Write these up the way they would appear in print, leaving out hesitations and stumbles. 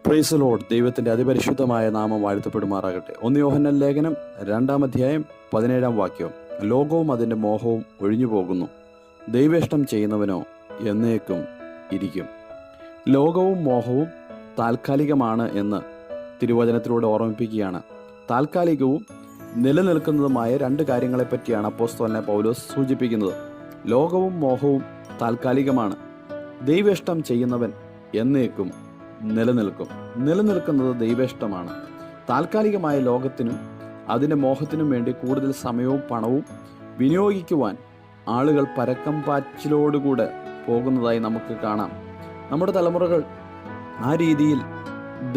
Praise the Lord. ദൈവത്തിൻ്റെ അതിപരിശുദ്ധമായ നാമം വാഴ്ത്തപ്പെടുമാറാകട്ടെ. 1 യോഹന്നാൻ ലേഖനം 2-ാം അധ്യായം 17-ാം വാക്യം. ലോകവും അതിൻ്റെ മോഹവും ഒഴിഞ്ഞു പോകുന്നു, ദൈവേഷ്ടം ചെയ്യുന്നവനോ എന്നേക്കും ഇരിക്കും. ലോകവും മോഹവും താൽക്കാലികമാണ് എന്ന് തിരുവചനത്തിലൂടെ ഓർമ്മിപ്പിക്കുകയാണ്. താൽക്കാലികവും നിലനിൽക്കുന്നതുമായ രണ്ട് കാര്യങ്ങളെപ്പറ്റിയാണ് അപ്പോസ്തലനായ പൗലോസ് സൂചിപ്പിക്കുന്നത്. ലോകവും മോഹവും താൽക്കാലികമാണ്, ദൈവേഷ്ടം ചെയ്യുന്നവൻ എന്നേക്കും നിലനിൽക്കും. നിലനിൽക്കുന്നത് ദൈവേഷ്ടമാണ്. താൽക്കാലികമായ ലോകത്തിനും അതിൻ്റെ മോഹത്തിനും വേണ്ടി കൂടുതൽ സമയവും പണവും വിനിയോഗിക്കുവാൻ ആളുകൾ പരക്കം പാച്ചിലോടുകൂടെ പോകുന്നതായി നമുക്ക് കാണാം. നമ്മുടെ തലമുറകൾ ആ രീതിയിൽ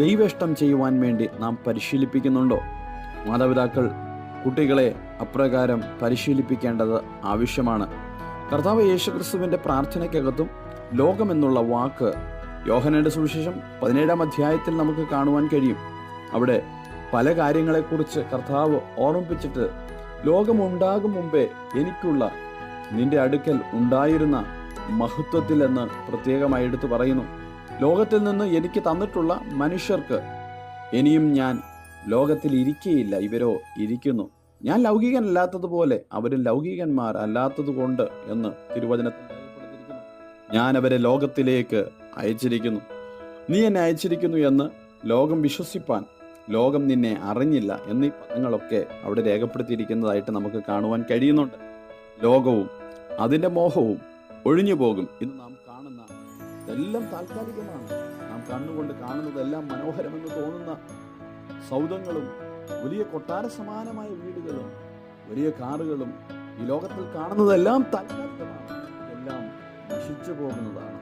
ദൈവേഷ്ടം ചെയ്യുവാൻ വേണ്ടി നാം പരിശീലിപ്പിക്കുന്നുണ്ടോ? മാതാപിതാക്കൾ കുട്ടികളെ അപ്രകാരം പരിശീലിപ്പിക്കേണ്ടത് ആവശ്യമാണ്. കർത്താവ് യേശുക്രിസ്തുവിൻ്റെ പ്രാർത്ഥനയ്ക്കകത്തും ലോകമെന്നുള്ള വാക്ക് യോഹന്നാന്റെ സുവിശേഷം 17-ാം അധ്യായത്തിൽ നമുക്ക് കാണുവാൻ കഴിയും. അവിടെ പല കാര്യങ്ങളെക്കുറിച്ച് കർത്താവ് ഓർമ്മിപ്പിച്ചിട്ട്, ലോകമുണ്ടാകും മുമ്പേ എനിക്കുള്ള നിന്റെ അടുക്കൽ ഉണ്ടായിരുന്ന മഹത്വത്തിൽ എന്ന് പ്രത്യേകമായി എടുത്തു പറയുന്നു. ലോകത്തിൽ നിന്ന് എനിക്ക് തന്നിട്ടുള്ള മനുഷ്യർക്ക് ഇനിയും ഞാൻ ലോകത്തിൽ ഇരിക്കുകയില്ല, ഇവരോ ഇരിക്കുന്നു. ഞാൻ ലൗകികനല്ലാത്തതുപോലെ അവരും ലൗകികന്മാർ അല്ലാത്തത് കൊണ്ട് എന്ന് തിരുവചനത്തിൽ രേഖപ്പെടുത്തിയിരിക്കുന്നു. ഞാൻ അവരെ ലോകത്തിലേക്ക് അയച്ചിരിക്കുന്നു. നീ എന്നെ അയച്ചിരിക്കുന്നു എന്ന് ലോകം വിശ്വസിപ്പാൻ ലോകം നിന്നെ അറിഞ്ഞില്ല എന്നീ പദങ്ങളൊക്കെ അവിടെ രേഖപ്പെടുത്തിയിരിക്കുന്നതായിട്ട് നമുക്ക് കാണുവാൻ കഴിയുന്നുണ്ട്. ലോകവും അതിൻ്റെ മോഹവും ഒഴിഞ്ഞു പോകും. ഇന്ന് നാം കാണുന്ന ഇതെല്ലാം താൽക്കാലികമാണ്. നാം കണ്ണുകൊണ്ട് കാണുന്നതെല്ലാം മനോഹരമെന്ന് തോന്നുന്ന സൗധങ്ങളും വലിയ കൊട്ടാര സമാനമായ വീടുകളും വലിയ കാറുകളും ഈ ലോകത്തിൽ കാണുന്നതെല്ലാം താൽക്കാലികമാണ്. ഇതെല്ലാം നശിച്ചു പോകുന്നതാണ്.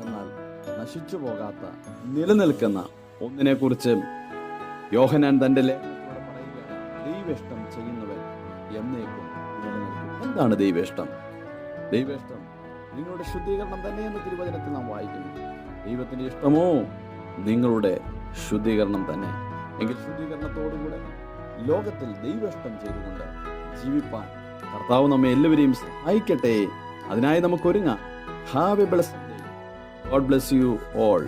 എന്നാൽ നശിച്ചു പോകാത്ത നിലനിൽക്കുന്ന ഒന്നിനെ കുറിച്ച് യോഹന്നാൻ തന്റെ ലേഖനത്തിലൂടെ പറയുകയാണ്. ദൈവേഷ്ടം ചെയ്യുന്നവൻ എന്നേക്കും നിലനിൽക്കും. എന്താണ് ദൈവേഷ്ടം? ദൈവേഷ്ടം നിങ്ങളുടെ ശുദ്ധീകരണം തന്നെയെന്ന് തിരുവചനത്തിൽ നാം വായിക്കുന്നു. ദൈവത്തിന്റെ ഇഷ്ടമോ നിങ്ങളുടെ ശുദ്ധീകരണം തന്നെ. എങ്കിൽ ശുദ്ധീകരണത്തോടുകൂടെ ലോകത്തിൽ ദൈവേഷ്ടം ചെയ്തുകൊണ്ട് ജീവിപ്പാൻ കർത്താവ് നമ്മെ എല്ലാവരെയും സഹായിക്കട്ടെ. അതിനായി നമുക്ക് ഒരുങ്ങാം. Have a blessed day. God bless you all.